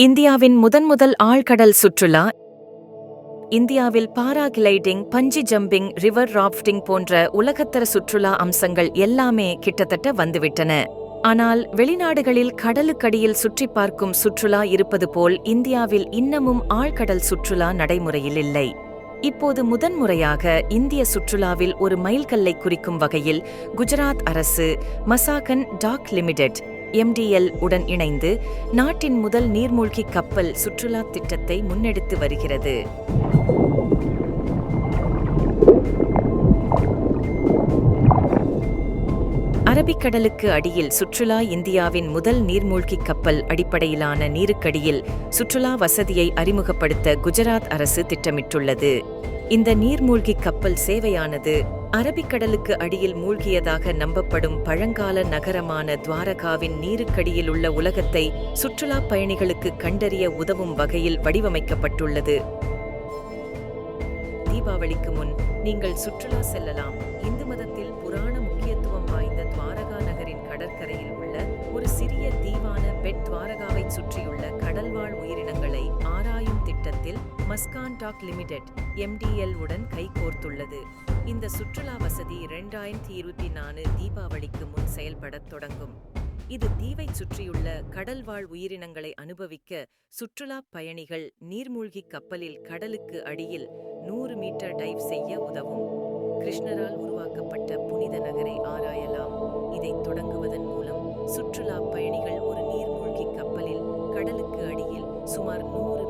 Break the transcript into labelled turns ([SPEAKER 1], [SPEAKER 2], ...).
[SPEAKER 1] இந்தியாவின் முதன்முதல் ஆழ்கடல் சுற்றுலா. இந்தியாவில் பாராகிளைடிங், பஞ்சி ஜம்பிங், ரிவர் ராஃப்டிங் போன்ற உலகத்தர சுற்றுலா அம்சங்கள் எல்லாமே கிட்டத்தட்ட வந்துவிட்டன. ஆனால் வெளிநாடுகளில் கடலுக்கடியில் சுற்றி பார்க்கும் சுற்றுலா இருப்பது போல் இந்தியாவில் இன்னமும் ஆழ்கடல் சுற்றுலா நடைமுறையில் இல்லை. இப்போது முதன்முறையாக இந்திய சுற்றுலாவில் ஒரு மைல்கல்லை குறிக்கும் வகையில் குஜராத் அரசு மசாகன் டாக் லிமிடெட் (MDL) உடன் இணைந்து நாட்டின் முதல் நீர்மூழ்கி கப்பல் சுற்றுலா திட்டத்தை முன்னெடுத்து வருகிறது. அரபிக்கடலுக்கு அடியில் சுற்றுலா. இந்தியாவின் முதல் நீர்மூழ்கி கப்பல் அடிப்படையிலான நீருக்கடியில் சுற்றுலா வசதியை அறிமுகப்படுத்த குஜராத் அரசு திட்டமிட்டுள்ளது. இந்த நீர்மூழ்கி கப்பல் சேவையானது அரபிக்கடலுக்கு அடியில் மூழ்கியதாக நம்பப்படும் பழங்கால நகரமான துவாரகாவின் நீருக்கடியிலுள்ள உலகத்தை சுற்றுலா பயணிகளுக்கு கண்டறிய உதவும் வகையில் வடிவமைக்கப்பட்டுள்ளது. தீபாவளிக்கு முன் நீங்கள் சுற்றுலா செல்லலாம். இந்து மதத்தில் புராண முக்கியத்துவம் வாய்ந்த துவாரகா நகரின் கடற்கரையில் உள்ள ஒரு சிறிய தீவான பெட் துவாரகாவை சுற்றியுள்ள கடல்வாழ் உயிரினங்களை ஆராயும் திட்டத்தில் மஸ்கான் டாக் லிமிடெட் (MDL) உடன் கைகோர்த்துள்ளது. இந்த சுற்றுலா வசதி 2024 தீபாவளிக்கு முன் செயல்படத் தொடங்கும். இது தீவை சுற்றியுள்ள கடல்வாழ் உயிரினங்களை அனுபவிக்க சுற்றுலா பயணிகள் நீர்மூழ்கி கப்பலில் கடலுக்கு அடியில் 100 மீட்டர் டைவ் செய்ய உதவும். கிருஷ்ணரால் உருவாக்கப்பட்ட புனித நகரை ஆராயலாம். இதை தொடங்குவதன் மூலம் சுற்றுலா பயணிகள் ஒரு நீர்மூழ்கி கப்பலில் கடலுக்கு அடியில் சுமார் 100